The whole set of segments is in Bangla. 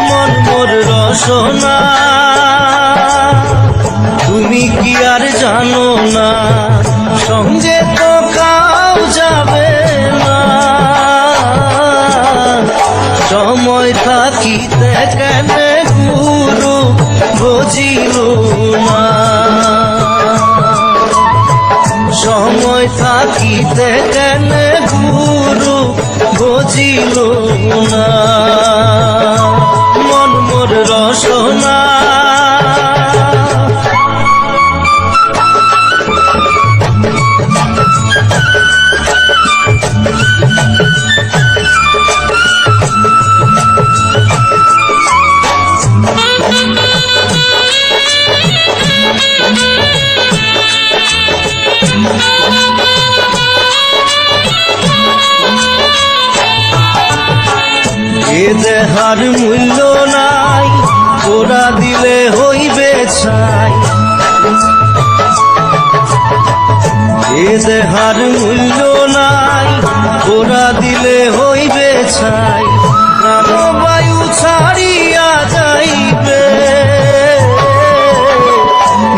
মন মোর রসনা তুমি কি আর জানো না, সঙ্গে তো কাউ যাবে না। সময় থাকিতে কেন গুরু বুঝিল না, সময় থাকিতে কেন গুরু বুঝিল না। মন মোর রসনা এ দেহার মূল্য নাই, ওরা দিলে হইবে ছাই। এ দেহার মূল্য নাই, ওরা দিলে হইবে ছাই। প্রাণবায়ু ছাড়িয়া যাইবে,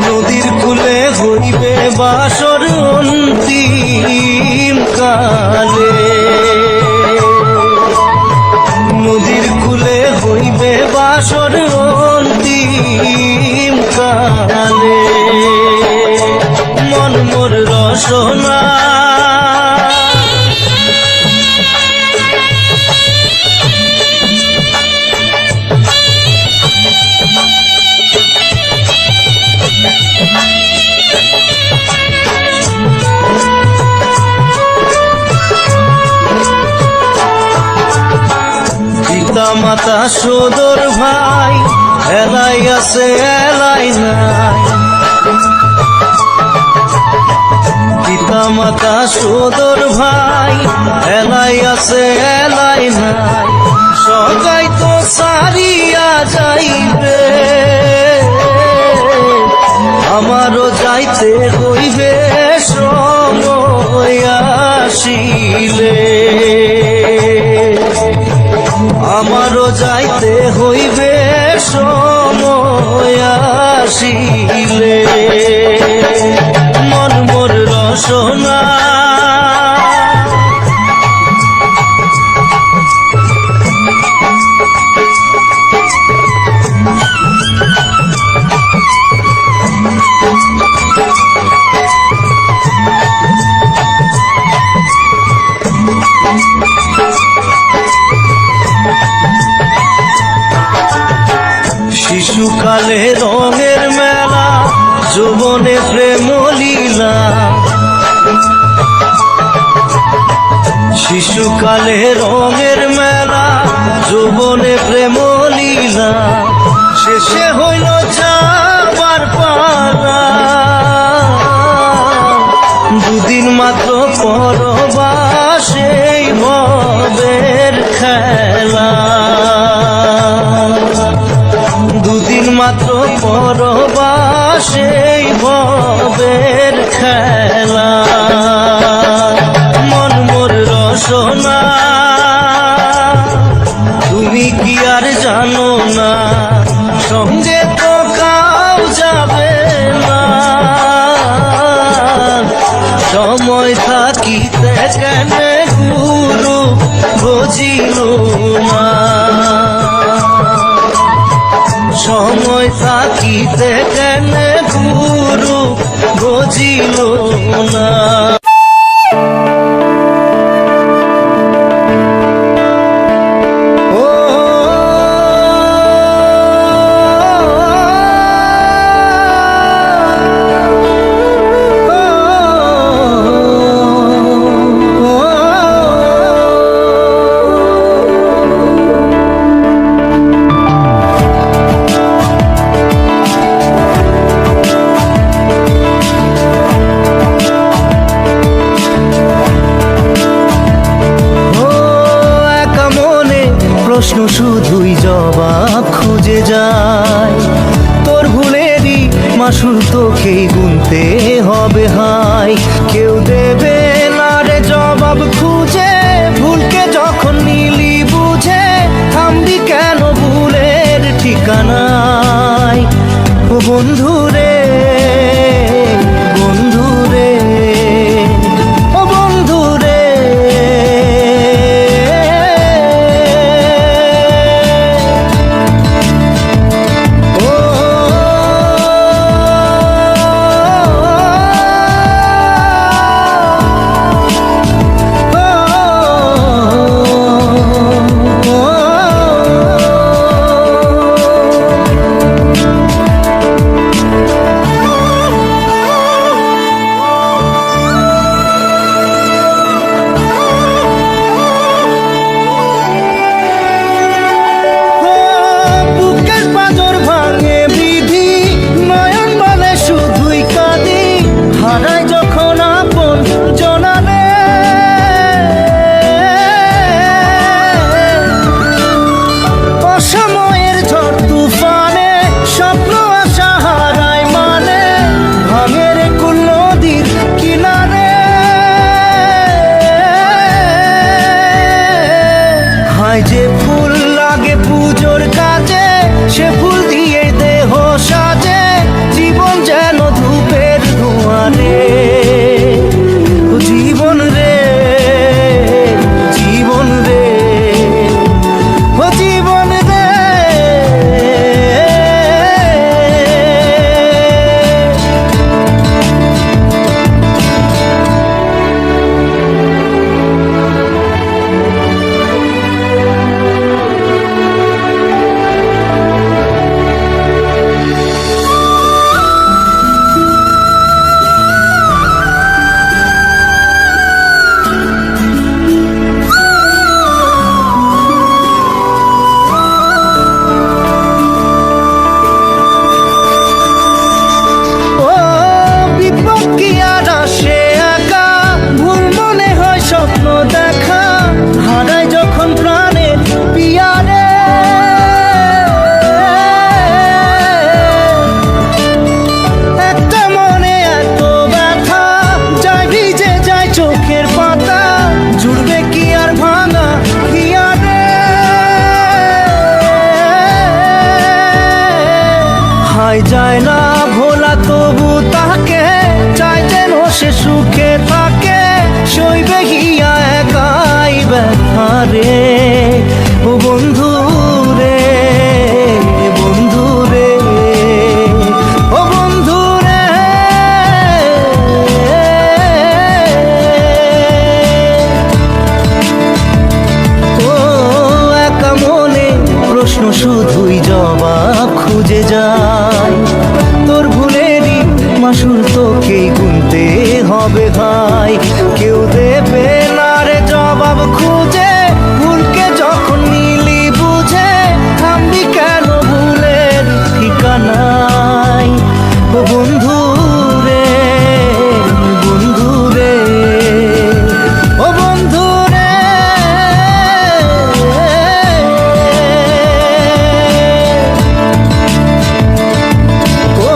নদীর কূলে হইবে বাসর অন্তিম কালে। নদীর কূলে হইবে বাসর অন্তিম কালে। মন মোর রসনা পিতা মাতা সদর ভাই, এলাই আছে এলাই নাই। পিতা মাতা সদর ভাই, এলাই আছে এলাই নাই। সবাই তো সারিয়া যাইবে, আমারও যাইতে হইবে সময় আসিলে। আমারও যাইতে হইবে সময় আসিলে। মন মোর রসনা শিশুকালে রঙের মেলা, যৌবনে প্রেম লীলা। শিশুকালে রঙের মেলা, যৌবনে প্রেম লীলা। শেষে হইল যাবার পালা, দুদিন মাত্র পরবাসে ভবের খেলা। দুদিন মাত্র পরবাসে ভবের খেলা। মন মোর রসনা তুমি কি আর জানো না, সঙ্গে তো কাউ যাবে না। সময় থাকিতে কেন গুরু বুঝিল না, সময় থাকিতে কেন গুরু বুঝিল না। প্রশ্ন শুধুই জবাব খুঁজে যায়। তোর ভুলেরই মাসুল তোকেই গুনতে হবে হায়। কেউ দেবে না রে জবাব খুঁজে, ভুলকে যখন নিলি বুঝে থামবি কেন ভুলের ঠিকানায়। ও বন্ধু রে, বন্ধু রে, ও বন্ধু রে। ও বুকের পাঁজর ভাঙে বিধি, নয়ন বলে শুধুই কাঁদি, হারায় যখন আপন জনারে। অসময়ের ঝড় তুফানে স্বপ্ন আশা হারায় মানে, ভাঙে রে কুল নদীর কিনারে। হায় যে ফুল লাগে পুজোর কাজে, সে ফুল দিয়ে দেহ সাজে, জীবন যেন ধূপের ধোঁয়ারে। ও জীবন রে, জীবন রে, ও জীবন রে। ও বিপদ কি আর আসে একা, ভুল মনে হয় স্বপ্ন দেখা, হারায় যখন প্রাণের পিয়ারে। একটা মনে এত ব্যথা, যায় ভিজে যায় চোখের পাতা, জুড়বে কি আর ভাঙা হিয়ারে। হায় যায় না ভোলা তবু তাকে, চাই যেন সে সুখে থাকে, সইবে হিয়া একাই ব্যথা রে। ও বন্ধু রে, বন্ধু রে, ও বন্ধু রে। ও একা মনে প্রশ্ন শুধুই জবাব খুঁজে যায়। তোর ভুলেরই মাসুল তোকেই গুনতে হবে ভাই। কেউ দেবে না রে জবাব খুঁজে, ভুলকে যখন নিলি বুঝে থামবি কেন ভুলের ঠিকানায়। ও বন্ধু রে, বন্ধু রে, ও বন্ধু রে। ও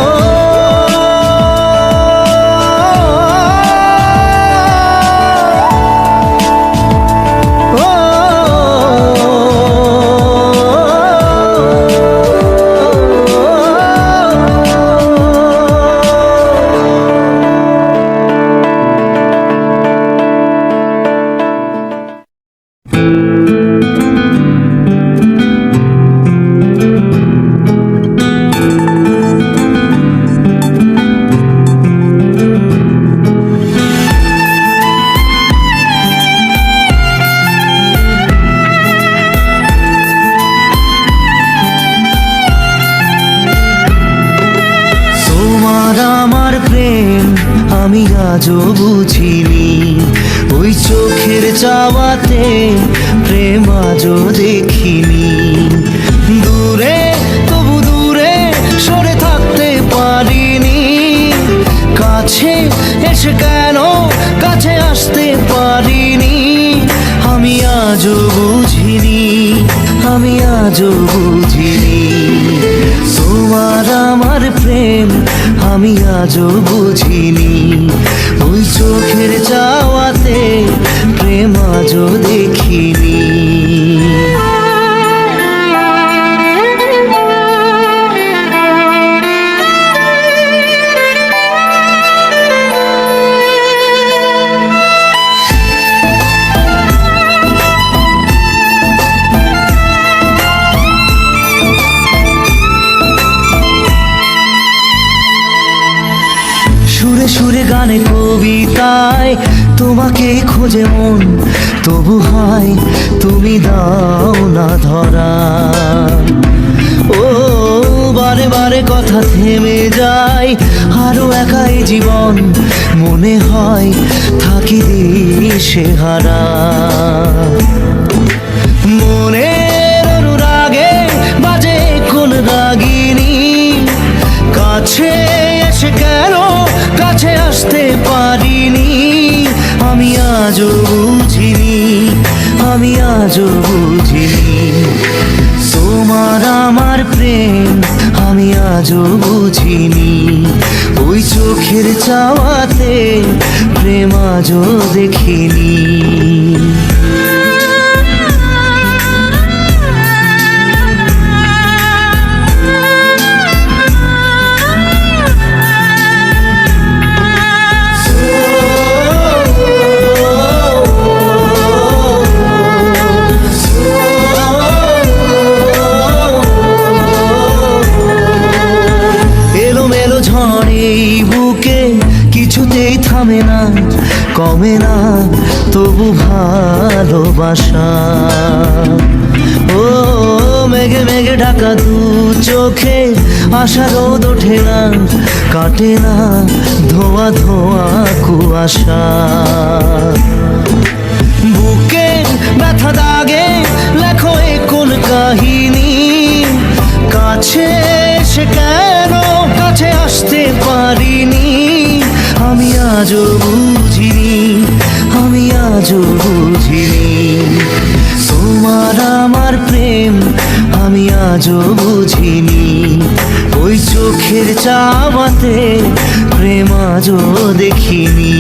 আমি আজও বুঝিনি, ওই চোখের চাওয়াতে প্রেম আজও দেখিনি। দূরে তবু দূরে সরে থাকতে পারিনি, কাছে এসে কেন কাছে আসতে পারিনি। আমি আর আজও বুঝিনি, আমি আজও বুঝিনি তোমার আমার প্রেম, আমি আজও বুঝিনি। ওই চোখের চাওয়াতে প্রেম আজও দেখিনি। সুরে সুরে গানে কবিতায় তোমাকে খোঁজে মন, তবু হয় তুমি দাও না ধরা। ও বারে বারে কথা থেমে যায়, আরো একাই জীবন মনে হয় থাকি দিশে হারা। মনের অনুরাগে বাজে কোন রাগিনী, কাছে এসে কেন কাছে আসতে পারিনি। আমি আজও বুঝিনি, আমি আজও বুঝিনি তোমার আমার প্রেম, আমি আজও বুঝিনি। ওই চোখের চাওয়াতে প্রেম আজও দেখিনি। এই বুকে কিছুতেই থামে না, কমে না তবু ভালোবাসা। ও মেঘে মেঘে ঢাকা দু চোখে আশা রোদ ওঠে না, কাটে না ধোয়া ধোয়া কুয়াশা। বুকে ব্যথা দাগে লেখো এ কোন কাহিনী, কাছে এসে কেন কাছে আসতে পারিনি। আমি আজও বুঝিনি, আমি আজও বুঝিনি তোমার আমার প্রেম, আমি আজও বুঝিনি। ওই চোখের চাওয়াতে প্রেম আজও দেখিনি।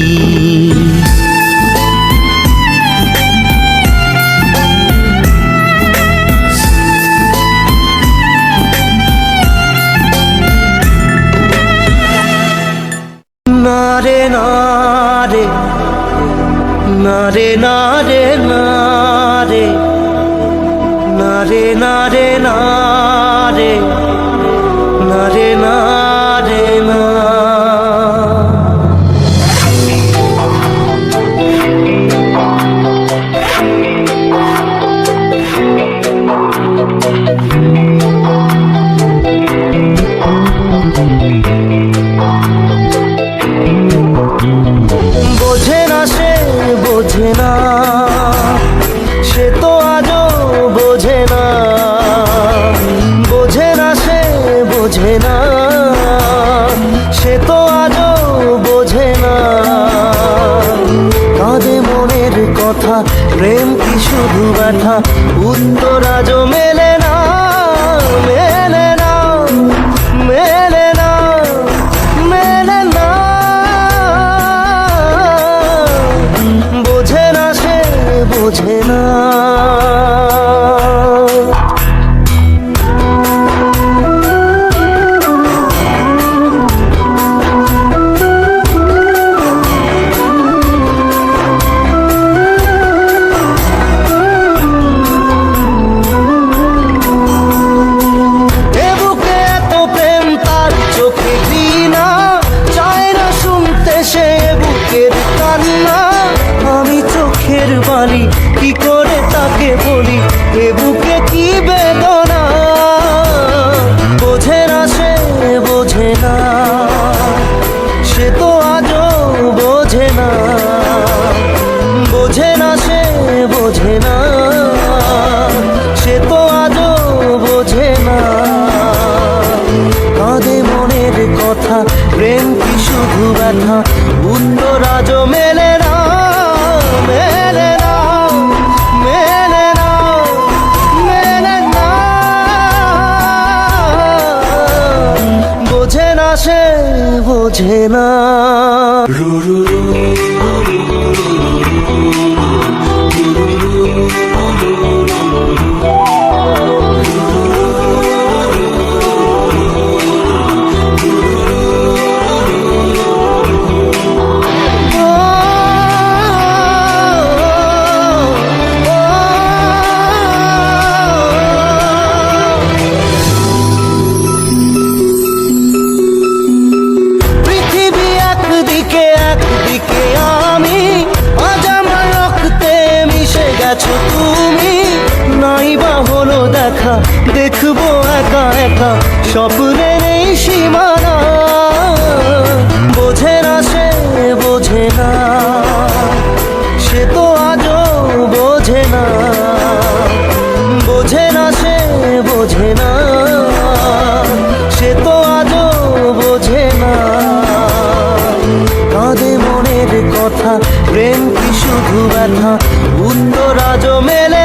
নারে নারে নারে নারে নারে নারে নারে নারে নারে নারে না। বোঝে না সে বোঝে না, সে তো আজও বোঝে না। বোঝে না সে বোঝে না, সে তো আজও বোঝে না। কাঁদে মনের কথা, প্রেম কি শুধু ব্যথা, উত্তর আজও মেলে না, মেলে না, মেলে না, মেলে না। বোঝে না সে বোঝে না। কি করে তাকে বলি এ বুকে কি বেদনা। বোঝে না সে বোঝে না, সে তো আজও বোঝে না। বোঝে না সে বোঝে না, সে তো আজও বোঝে না। কাঁদে মনের কথা, প্রেম কি শুধু ব্যথা, উত্তর আজও মেলে না, মেলে না, মেলে বোঝে না। তুমি নাই বা হলো দেখা, দেখবো একা একা স্বপ্নের এই সীমানা। বোঝে না সে বোঝে না, সে তো আজও বোঝে না। বোঝে না সে বোঝে না, সে তো আজও বোঝে না। কাঁদে মনের কথা, প্রেম কি শুধু ব্যথা, উত্তর আজও মেলে